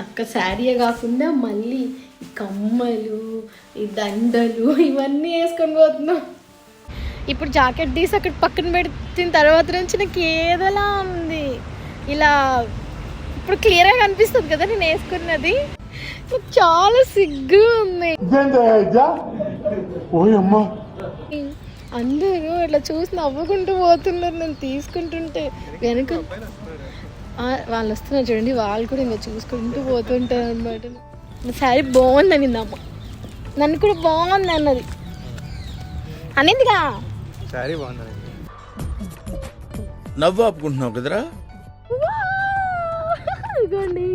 అక్క శారీయే కాకుండా మళ్ళీ ఈ కమ్మలు, ఈ దండలు ఇవన్నీ వేసుకొని పోతున్నాం. ఇప్పుడు జాకెట్ తీసి అక్కడ పక్కన పెట్టిన తర్వాత నుంచి నాకు ఏదోలా ఉంది. ఇలా ఇప్పుడు క్లియర్గా కనిపిస్తుంది కదా నేను వేసుకున్నది. చాలా సిగ్గు ఉంది. అందరూ ఇట్లా చూసి నవ్వుకుంటూ పోతున్నారు నన్ను తీసుకుంటుంటే. వెనక వాళ్ళు వస్తున్నారు చూడండి, వాళ్ళు కూడా ఇంకా చూసుకుంటూ పోతుంటారు అనమాట. శారీ బాగుంది అనింది అమ్మ, నన్ను కూడా బాగుంది అన్నది అనిందిగా. శారీ బాగుంది నవ్వు ఆపుకుంటున్నావు కదరా. ఇదిగోండి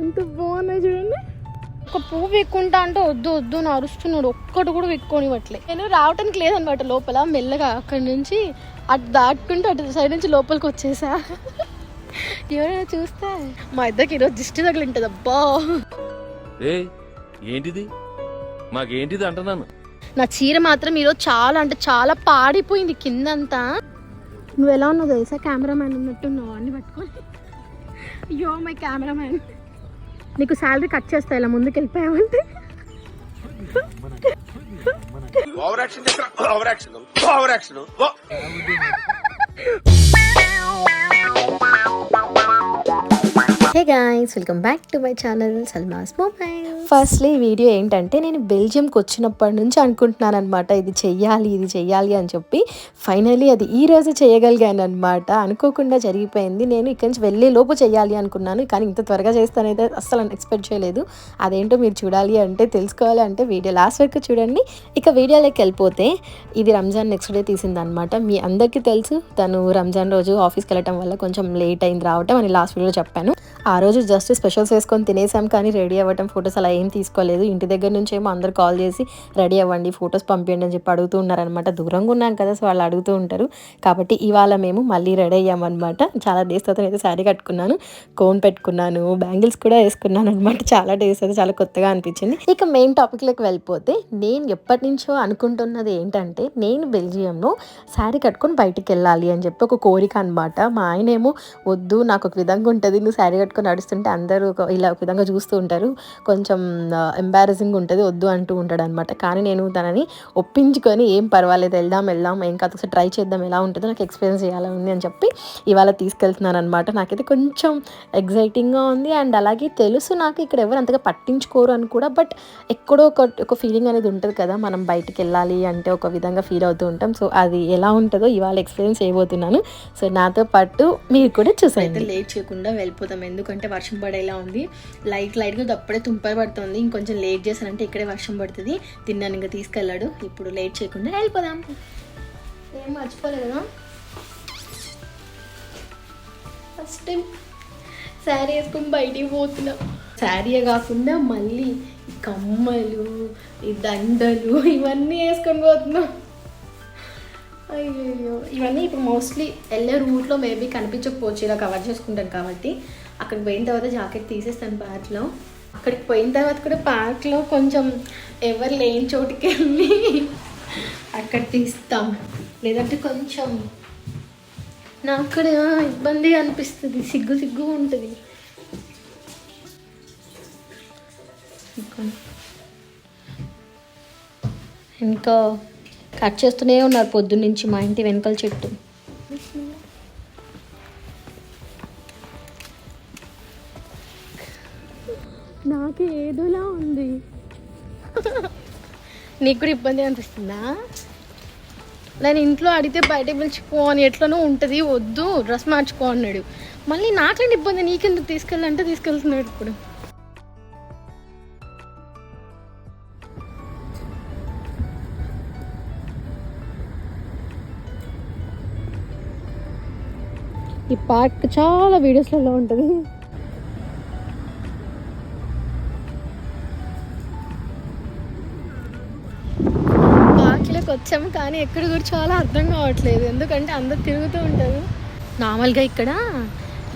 ఇంత బాగున్నాయి చూడండి. ఒక పువ్వు వెక్కుంటా అంటే వద్దు వద్దు అని అరుస్తున్నాడు, ఒక్కటి కూడా వెక్కోనివ్వట్లే. నేను రావటానికి లేదనమాట లోపల, మెల్లగా అక్కడి నుంచి అటు దాటుకుంటూ అటు సైడ్ నుంచి లోపలికి వచ్చేసా. ఎవరైనా చూస్తే మా ఇద్దరికి ఈరోజు దిష్టి తగిలి ఉంటుంది. అబ్బా ఏంటిది మాకేంటిది అంటున్నాను. నా చీర మాత్రం ఈరోజు చాలా అంటే చాలా పాడిపోయింది కిందంతా. నువ్వు ఎలా ఉన్నావు తెలుసా, కెమెరామ్యాన్ ఉన్నట్టున్నావు అన్ని పట్టుకొని. అయ్యో మై కెమెరామ్యాన్, నీకు శాలరీ కట్ చేస్తా ఇలా ముందుకు వెళ్ళిపోయావంటే. Hey guys, welcome back to my channel Salma's mobile. Firstly ఈ వీడియో ఏంటంటే, నేను బెల్జియంకి వచ్చినప్పటి నుంచి అనుకుంటున్నాను అనమాట ఇది చెయ్యాలి అని చెప్పి. ఫైనలీ అది ఈ రోజు చేయగలిగాను అనమాట. అనుకోకుండా జరిగిపోయింది. నేను ఇక్కడి నుంచి వెళ్ళే లోపు చెయ్యాలి అనుకున్నాను, కానీ ఇంత త్వరగా చేస్తానైతే అస్సలు ఎక్స్పెక్ట్ చేయలేదు. అదేంటో మీరు చూడాలి అంటే, తెలుసుకోవాలి అంటే వీడియో లాస్ట్ వరకు చూడండి. ఇక వీడియోలోకి వెళ్ళిపోతే, ఇది రంజాన్ నెక్స్ట్ డే తీసింది అనమాట. మీ అందరికీ తెలుసు తను రంజాన్ రోజు ఆఫీస్కి వెళ్ళటం వల్ల కొంచెం లేట్ అయింది రావటం అని లాస్ట్ వీడియోలో చెప్పాను. ఆ రోజు జస్ట్ స్పెషల్స్ వేసుకొని తినేసాం, కానీ రెడీ అవ్వటం ఫొటోస్ అలా ఏం తీసుకోలేదు. ఇంటి దగ్గర నుంచి ఏమో అందరు కాల్ చేసి రెడీ అవ్వండి ఫొటోస్ పంపించండి అని చెప్పి అడుగుతూ ఉన్నారనమాట. దూరంగా ఉన్నాం కదా, సో వాళ్ళు అడుగుతూ ఉంటారు. కాబట్టి ఇవాళ మేము మళ్ళీ రెడీ అయ్యామన్నమాట. చాలా డేస్ తర్వాత అయితే శారీ కట్టుకున్నాను, కోన్ పెట్టుకున్నాను, బ్యాంగిల్స్ కూడా వేసుకున్నాను అనమాట. చాలా డేస్ అయితే చాలా కొత్తగా అనిపించింది. ఇక మెయిన్ టాపిక్లోకి వెళ్ళిపోతే, నేను ఎప్పటి నుంచో అనుకుంటున్నది ఏంటంటే, నేను బెల్జియంలో శారీ కట్టుకొని బయటికి వెళ్ళాలి అని చెప్పి ఒక కోరిక అనమాట. మా ఆయన ఏమో వద్దు, నాకు ఒక విధంగా ఉంటుంది, నువ్వు శారీ కట్టుకొని నడుస్తుంటే అందరూ ఇలా ఒక విధంగా చూస్తూ ఉంటారు, కొంచెం ఎంబారసింగ్ ఉంటుంది, వద్దు అంటూ ఉంటాడు అనమాట. కానీ నేను తనని ఒప్పించుకొని ఏం పర్వాలేదు వెళ్దాం ఏం కాదు ఒకసారి ట్రై చేద్దాం ఎలా ఉంటుందో, నాకు ఎక్స్పీరియన్స్ చేయాలని ఉంది అని చెప్పి ఇవాళ తీసుకెళ్తున్నాను అనమాట. నాకైతే కొంచెం ఎగ్జైటింగ్గా ఉంది. అండ్ అలాగే తెలుసు నాకు ఇక్కడ ఎవరు అంతగా పట్టించుకోరు అని కూడా, బట్ ఎక్కడో ఒక ఫీలింగ్ అనేది ఉంటుంది కదా, మనం బయటికి వెళ్ళాలి అంటే ఒక విధంగా ఫీల్ అవుతూ ఉంటాం. సో అది ఎలా ఉంటుందో ఇవాళ ఎక్స్పీరియన్స్ చేయబోతున్నాను. సో నాతో పాటు మీరు కూడా చూసారు. లేట్ చేయకుండా వెళ్ళిపోతాం, ఎందుకంటే వర్షం పడేలా ఉంది. లైట్గా అప్పుడే తుంపర పడుతుంది. ఇంకొంచెం లేట్ చేశానంటే ఇక్కడే వర్షం పడుతుంది. తిన్నాను ఇంకా తీసుకెళ్ళాడు. ఇప్పుడు లేట్ చేయకుండా వెళ్ళిపోదాం. ఏం మర్చిపోలేదు కదా, ఫస్ట్ టైం శారీ వేసుకొని బయటికి పోతున్నాం. శారీయే కాకుండా మళ్ళీ ఈ కమ్మలు, ఈ దండలు ఇవన్నీ వేసుకొని పోతున్నాం. అయ్యో ఇవన్నీ ఇప్పుడు మోస్ట్లీ వెళ్ళే రూట్లో మేబీ కనిపించకపోవచ్చు, ఇలా కవర్ చేసుకుంటాను కాబట్టి. అక్కడికి పోయిన తర్వాత జాకెట్ తీసేస్తాను పార్క్లో. అక్కడికి పోయిన తర్వాత కూడా పార్క్లో కొంచెం ఎవరు లేని చోటుకి వెళ్ళి అక్కడ తీస్తాం, లేదంటే కొంచెం నాకు అక్కడ ఇబ్బందిగా అనిపిస్తుంది, సిగ్గు ఉంటుంది. ఇంకా కట్ చేస్తూనే ఉన్నారు పొద్దున్నుంచి మా ఇంటి వెనకాల చెట్టు. నాకు ఏదోలా ఉంది. నీకు కూడా ఇబ్బంది అనిపిస్తుందా? నేను ఇంట్లో అడిగితే బయటకు పిలిచిపో అని ఎట్లనో ఉంటుంది, వద్దు డ్రెస్ మార్చుకో అన్నాడు. మళ్ళీ నాకంటే ఇబ్బంది, నీకెందుకు తీసుకెళ్ళాలంటే తీసుకెళ్తున్నాడు. ఇప్పుడు ఈ పార్క్ చాలా వీడియోస్లలో ఉంటుంది. పార్క్లోకి వచ్చాము, కానీ ఎక్కడ కూర్చోవాలో అర్థం కావట్లేదు, ఎందుకంటే అందరు తిరుగుతూ ఉంటారు. నార్మల్గా ఇక్కడ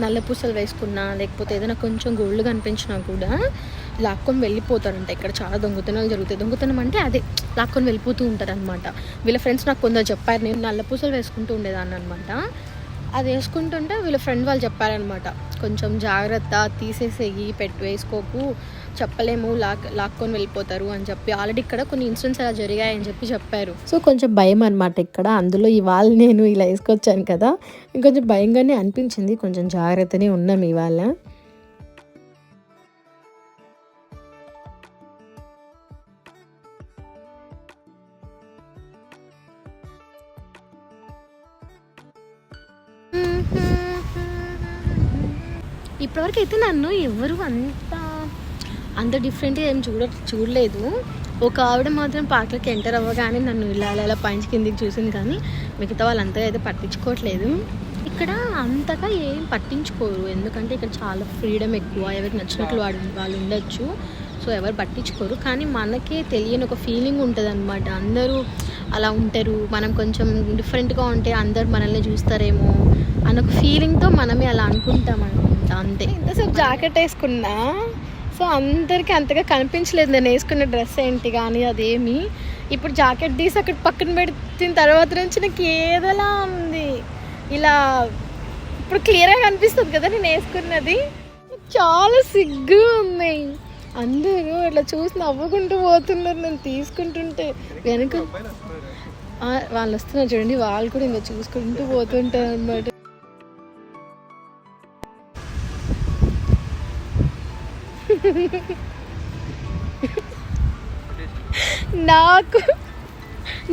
నల్ల పూసలు వేసుకున్నా, లేకపోతే ఏదైనా కొంచెం గోల్డ్ కనిపించినా కూడా లాక్కొని వెళ్ళిపోతారంట. ఇక్కడ చాలా దొంగతనాలు జరుగుతాయి. దొంగతనం అంటే అదే లాక్కొని వెళ్ళిపోతూ ఉంటారు అనమాట. వీళ్ళ ఫ్రెండ్స్ నాకు కొందరు చెప్పారు. నేను నల్ల పూసలు వేసుకుంటూ ఉండేదాన్ని అనమాట. అది వేసుకుంటుంటే వీళ్ళ ఫ్రెండ్ వాళ్ళు చెప్పారనమాట, కొంచెం జాగ్రత్త, తీసేసేయి, వేసుకోకు, చెప్పలేము, లాక్కొని వెళ్ళిపోతారు అని చెప్పి. ఆల్రెడీ ఇక్కడ కొన్ని ఇన్సిడెంట్స్ అలా జరిగాయని చెప్పారు. సో కొంచెం భయం అనమాట ఇక్కడ. అందులో ఇవాళ నేను ఇలా వేసుకొచ్చాను కదా, ఇంకొంచెం భయంగానే అనిపించింది. కొంచెం జాగ్రత్తనే ఉన్నాం ఇవాళ. ఇప్పటివరకు అయితే నన్ను ఎవరు అంత డిఫరెంట్గా ఏం చూడలేదు. ఒక ఆవిడ మాత్రం పార్క్లోకి ఎంటర్ అవ్వగానే నన్ను ఇలా పైన కిందికి చూసింది, కానీ మిగతా వాళ్ళంతా అయితే పట్టించుకోవట్లేదు. ఇక్కడ అంతగా ఏం పట్టించుకోరు, ఎందుకంటే ఇక్కడ చాలా ఫ్రీడమ్ ఎక్కువ, ఎవరికి నచ్చినట్లు వాళ్ళు ఉండొచ్చు. సో ఎవరు పట్టించుకోరు. కానీ మనకే తెలియని ఒక ఫీలింగ్ ఉంటుంది అనమాట. అందరూ అలా ఉంటారు, మనం కొంచెం డిఫరెంట్గా ఉంటే అందరు మనల్ని చూస్తారేమో అన్న ఒక ఫీలింగ్తో మనమే అలా అనుకుంటాం అనమాట. అంతే. ఇంతసేపు జాకెట్ వేసుకున్నా, సో అందరికీ అంతగా కనిపించలేదు నేను వేసుకున్న డ్రెస్ ఏంటి కానీ అదేమి. ఇప్పుడు జాకెట్ తీసి అక్కడ పక్కన పెట్టిన తర్వాత నుంచి నాకు ఏదోలా ఉంది. ఇలా ఇప్పుడు క్లియర్గా కనిపిస్తుంది కదా నేను వేసుకున్నది. చాలా సిగ్గు ఉంది. అందరూ ఇట్లా చూసి నవ్వుకుంటూ పోతున్నారు నేను తీసుకుంటుంటే. వెనక వాళ్ళు వస్తున్నారు చూడండి, వాళ్ళు కూడా ఇంకా చూసుకుంటూ పోతుంటారు అన్నమాట. నాకు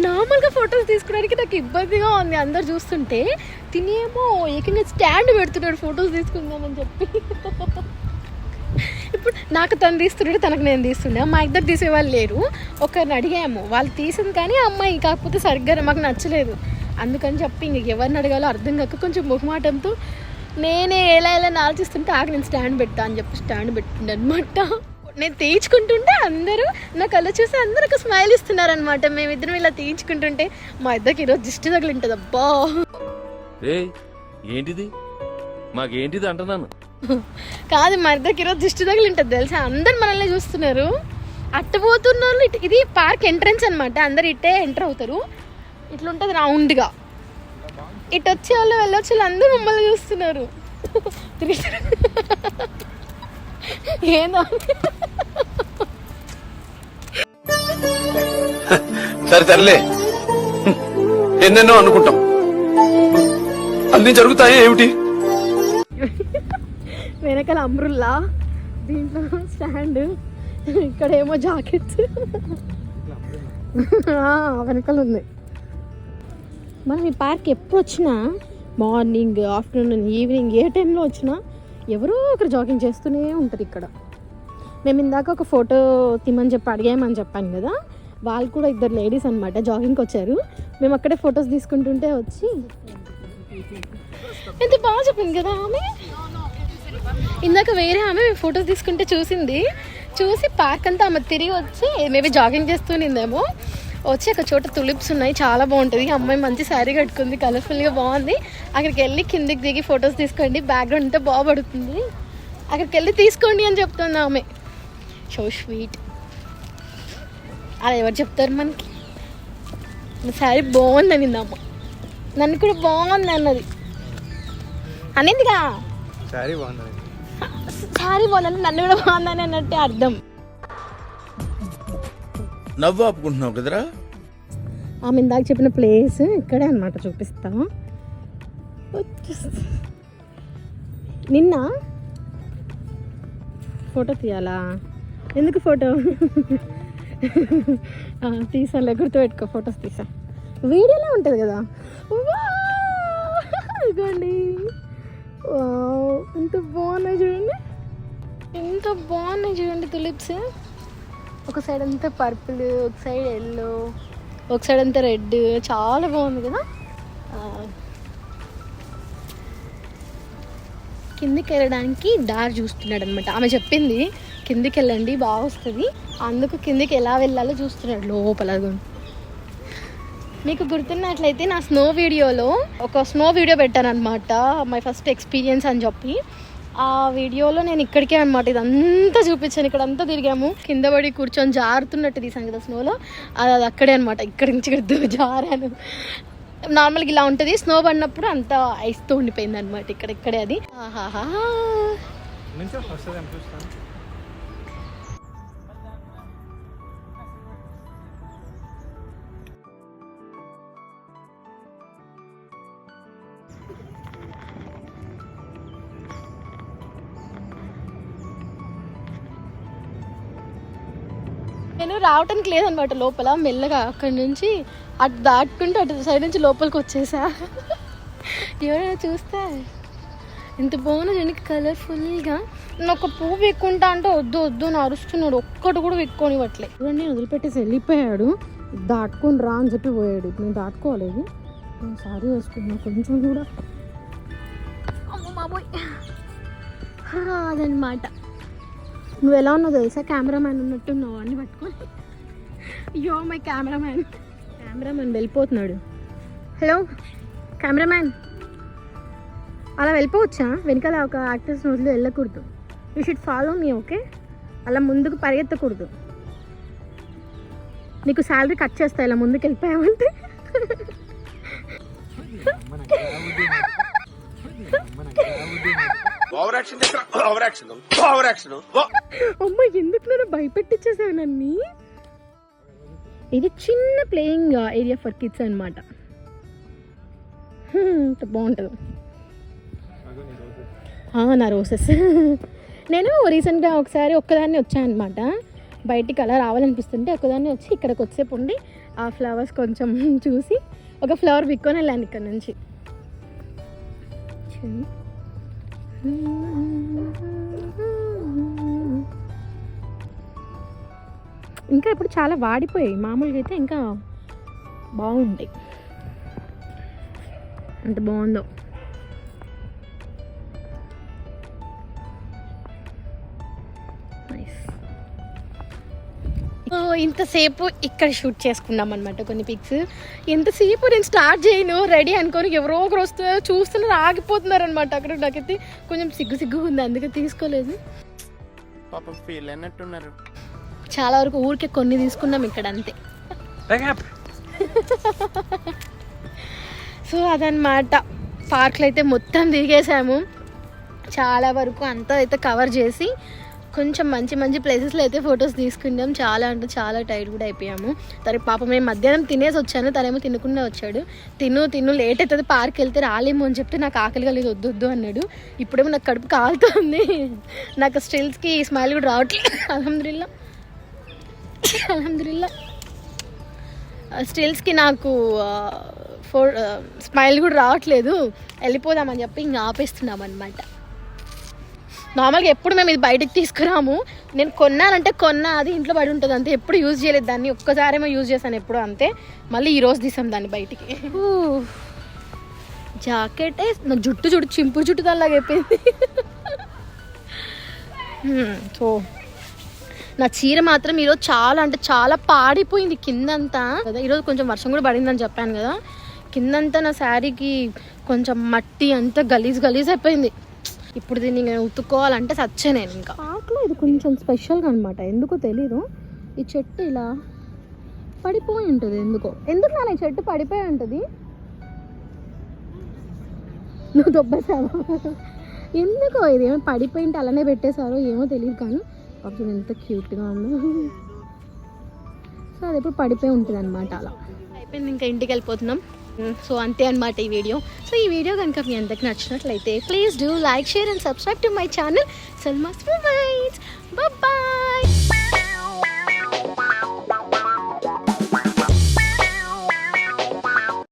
నార్మల్గా ఫొటోస్ తీసుకోవడానికి నాకు ఇబ్బందిగా ఉంది అందరు చూస్తుంటే. తినేమో ఏకంగా స్టాండ్ పెడుతున్నాడు ఫొటోస్ తీసుకుందామని చెప్పి. ఇప్పుడు నాకు తను తీస్తున్నాడు, తనకు నేను తీస్తుండే. మా ఇద్దరు తీసేవాళ్ళు లేరు. ఒకరిని అడిగాము, వాళ్ళు తీసింది కానీ అమ్మాయి కాకపోతే సరిగ్గా మాకు నచ్చలేదు. అందుకని చెప్పి ఇంక ఎవరిని అడగాలో అర్థం కాక కొంచెం మొహమాటంతో నేనే ఎలా ఆలోచిస్తుంటే నేను స్టాండ్ పెట్టా అని చెప్పి స్టాండ్ పెట్టిండు అనమాట. నేను తీయించుకుంటుంటే అందరూ నాకు అలా చూసి అందరూ ఒక స్మైల్ ఇస్తున్నారనమాట. మేమిద్దరం ఇలా తీయించుకుంటుంటే మా ఇద్దరికి ఈరోజు దిష్టి తగిలింటది. అబ్బా ఏంటిది మాకేంటిది అంటున్నాను. కాదు, మా ఇద్దరికి ఈరోజు దిష్టి తగిలింటది తెలుసా. అందరు మనల్ని చూస్తున్నారు, అట్టపోతున్నారు. ఇది పార్క్ ఎంట్రన్స్ అనమాట. అందరు ఇట్టే ఎంటర్ అవుతారు. ఇట్లుంటుంది రౌండ్గా. ఇటు వచ్చే వాళ్ళు వెళ్ళొచ్చు వాళ్ళు అందరూ మమ్మల్ని చూస్తున్నారు. ఏదో సరే తరలే, ఎన్నెన్నో అనుకుంటాం, అన్ని జరుగుతాయి ఏమిటి. వెనకాల అంబ్రుల్లా, దీంట్లో స్టాండ్, ఇక్కడేమో జాకెట్స్ వెనకాల ఉంది. మనం ఈ పార్క్ ఎప్పుడు వచ్చినా, మార్నింగ్, ఆఫ్టర్నూన్, ఈవినింగ్, ఏ టైంలో వచ్చినా ఎవరో ఒకరు జాగింగ్ చేస్తూనే ఉంటారు ఇక్కడ. మేము ఇందాక ఒక ఫోటో తీమని చెప్పి అడిగామని చెప్పాను కదా, వాళ్ళు కూడా ఇద్దరు లేడీస్ అనమాట జాగింగ్కి వచ్చారు. మేము అక్కడే ఫొటోస్ తీసుకుంటుంటే వచ్చి ఎంత బాగా చెప్పింది కదా ఆమె. ఇందాక వేరే ఆమె మేము ఫొటోస్ తీసుకుంటే చూసి పార్క్ అంతా ఆమె తిరిగి వచ్చి మేబీ జాగింగ్ చేస్తూనిందేమో. వచ్చి ఒక చోట తులిప్స్ ఉన్నాయి, చాలా బాగుంటుంది. అమ్మాయి మంచి శారీ కట్టుకుంది, కలర్ఫుల్గా బాగుంది. అక్కడికి వెళ్ళి కిందికి దిగి ఫొటోస్ తీసుకోండి, బ్యాక్గ్రౌండ్ అంతా బాగుపడుతుంది, అక్కడికి వెళ్ళి తీసుకోండి అని చెప్తుంది ఆమె. So sweet. అలా ఎవరు చెప్తారు మనకి. శారీ బాగుంది అమ్మ, నన్ను కూడా బాగుంది అన్నది అనిందిగా. శారీ బాగుందని నన్ను కూడా బాగుందని అన్నట్టే అర్థం. నవ్వు ఆపుకుంటున్నావు కదరా. ఆమె ఇందాక చెప్పిన ప్లేస్ ఇక్కడే అనమాట, చూపిస్తా. నిన్న ఫోటో తీయాలా? ఎందుకు ఫోటో తీసానులే, గుర్తుపెట్టుకో. ఫొటోస్ తీసా, వీడియోలో ఉంటుంది కదా. ఇదిగోండి, ఎంత బాగున్నాయి చూడండి, ఎంత బాగున్నాయి చూడండి తులిప్స్. ఒక సైడ్ అంతా పర్పుల్, ఒక సైడ్ ఎల్లో, ఒక సైడ్ అంతా రెడ్, చాలా బాగుంది కదా. కిందికి వెళ్ళడానికి దారి చూస్తున్నాడు అనమాట. ఆమె చెప్పింది కిందికి వెళ్ళండి బాగా వస్తుంది, అందుకు కిందికి ఎలా వెళ్ళాలో చూస్తున్నాడు లోపల. మీకు గుర్తున్నట్లయితే నా స్నో వీడియోలో ఒక స్నో వీడియో పెట్టాను అనమాట, మై ఫస్ట్ ఎక్స్పీరియన్స్ అని చెప్పి. ఆ వీడియోలో నేను ఇక్కడికే అనమాట ఇదంతా చూపించాను. ఇక్కడ అంతా తిరిగాము, కింద పడి కూర్చొని జారుతున్నట్టు తీసాను కదా స్నోలో, అది అక్కడే అనమాట. ఇక్కడి నుంచి ఇక్కడ జారాను. నార్మల్గా ఇలా ఉంటుంది, స్నో పడినప్పుడు అంతా ఐస్తో ఉండిపోయింది అనమాట ఇక్కడే అది. ఆహాహా నేను రావటానికి లేదనమాట లోపల, మెల్లగా అక్కడి నుంచి అటు దాటుకుంటూ అటు సైడ్ నుంచి లోపలికి వచ్చేసా. ఎవరైనా చూస్తే ఎంత బాగున్నా చూడండి కలర్ఫుల్గా. నేను ఒక పువ్వు వెక్కుంటా అంటే వద్దు వద్దు అని అరుస్తున్నాడు, ఒక్కటి కూడా వెక్కొనివ్వట్లే. చూడండి నేను వదిలిపెట్టేసి వెళ్ళిపోయాడు, దాటుకొని రా అని చెప్పి పోయాడు. నేను దాటుకోలేదు, నేను సారీ వేసుకున్నా కొంచెం కూడా. అమ్మ బాబోయ్ అదనమాట. నువ్వు ఎలా ఉన్నావు తెలుసా, కెమెరామ్యాన్ ఉన్నట్టున్నావు అన్ని పట్టుకొని. అయ్యో మై కెమెరామ్యాన్ వెళ్ళిపోతున్నాడు. హలో కెమెరామ్యాన్, అలా వెళ్ళిపోవచ్చా? వెనకాల ఒక యాక్టర్స్ వదిలి వెళ్ళకూడదు. You should follow me, okay? అలా ముందుకు పరిగెత్తకూడదు, నీకు శాలరీ కట్ చేస్తా ఇలా ముందుకు వెళ్ళిపోయావంటే. అమ్మ ఎందుకు నన్ను భయపెట్టించేసావు నన్ను. ఇది చిన్న ప్లేయింగ్ ఏరియా ఫర్ కిడ్స్ అనమాట, బాగుంటుంది. నా రోసెస్. నేను రీసెంట్గా ఒకసారి ఒక్కదాన్ని వచ్చాను అనమాట, బయటికి అలా రావాలనిపిస్తుంటే ఒక్కదాన్ని వచ్చి ఇక్కడికి వచ్చేపు ఉండి ఆ ఫ్లవర్స్ కొంచెం చూసి ఒక ఫ్లవర్ పిక్కొని వెళ్ళాను ఇక్కడ నుంచి. ఇంకా ఇప్పుడు చాలా వాడిపోయాయి, మామూలుగా అయితే ఇంకా బాగుంటాయి. ఎంత బాగుందో. ఇంతసేపు ఇక్కడ షూట్ చేసుకున్నాం అనమాట కొన్ని పిక్స్. ఎంతసేపు నేను స్టార్ట్ చేయను రెడీ అనుకొని ఎవరో ఒకరు వస్తున్నారు, చూస్తున్నారు, ఆగిపోతున్నారు అనమాట. అక్కడ నాకైతే కొంచెం సిగ్గు ఉంది, అందుకే తీసుకోలేదు. పాపం ఫీల్ అయినట్టున్నారు. చాలా వరకు ఊరికే కొన్ని తీసుకున్నాం ఇక్కడ అంతే. సో అదనమాట, పార్క్లో అయితే మొత్తం దిగేసాము. చాలా వరకు అంతా అయితే కవర్ చేసి కొంచెం మంచి ప్లేసెస్లో అయితే ఫొటోస్ తీసుకున్నాం. చాలా అంటే చాలా టైర్డ్ కూడా అయిపోయాము. తనకి పాపం నేను మధ్యాహ్నం తినేసి వచ్చాను, తనేమో తినకుండా వచ్చాడు. తిను లేట్ అవుతుంది, పార్క్ వెళ్తే రాలేము అని చెప్తే నాకు ఆకలిగా లేదు, వద్దు అన్నాడు. ఇప్పుడేమో నాకు కడుపు కాలుతుంది, నాకు స్టిల్స్కి స్మైల్ కూడా రావట్లేదు. అల్హమ్దులిల్లా స్టిల్స్కి నాకు స్మైల్ కూడా రావట్లేదు. వెళ్ళిపోదామని చెప్పి ఇంకా ఆపేస్తున్నాం అనమాట. నార్మల్గా ఎప్పుడు మేము ఇది బయటకు తీసుకురాము, నేను కొన్నానంటే అది ఇంట్లో పడి ఉంటుంది అంతే, ఎప్పుడు యూజ్ చేయలేదు దాన్ని, ఒక్కసారేమో యూజ్ చేశాను ఎప్పుడు అంతే. మళ్ళీ ఈరోజు తీసాం దాన్ని బయటికి. జాకెట్ నా జుట్టు చింపు జుట్టు దానిలాగా అయిపోయింది. సో నా చీర మాత్రం ఈరోజు చాలా అంటే చాలా పాడిపోయింది కిందంతా కదా. ఈరోజు కొంచెం వర్షం కూడా పడిందని చెప్పాను కదా, కిందంతా నా శారీకి కొంచెం మట్టి అంతా గలీజ్ అయిపోయింది. ఇప్పుడు దీన్ని నేను ఉతుక్కోవాలంటే సచ్చే నేను. ఇంకా పార్క్లో ఇది కొంచెం స్పెషల్గా అనమాట, ఎందుకో తెలీదు. ఈ చెట్టు ఇలా పడిపోయి ఉంటుంది, ఎందుకు నా చెట్టు పడిపోయి ఉంటుంది. నువ్వు దొబ్బేసావా? ఎందుకో ఇది ఏమో పడిపోయింటే అలానే పెట్టేశారో ఏమో తెలియదు, కానీ అప్పుడు ఎంత క్యూట్గా ఉందో. సో అది ఎప్పుడు పడిపోయి ఉంటుంది అనమాట. అలా అయిపోయింది, ఇంకా ఇంటికి వెళ్ళిపోతున్నాం. సో అంతే అనమాట ఈ వీడియో. సో ఈ వీడియో కనుక మీ అందరికి నచ్చినట్లయితే please do like, share and subscribe to my channel Salma's mobiles. Bye.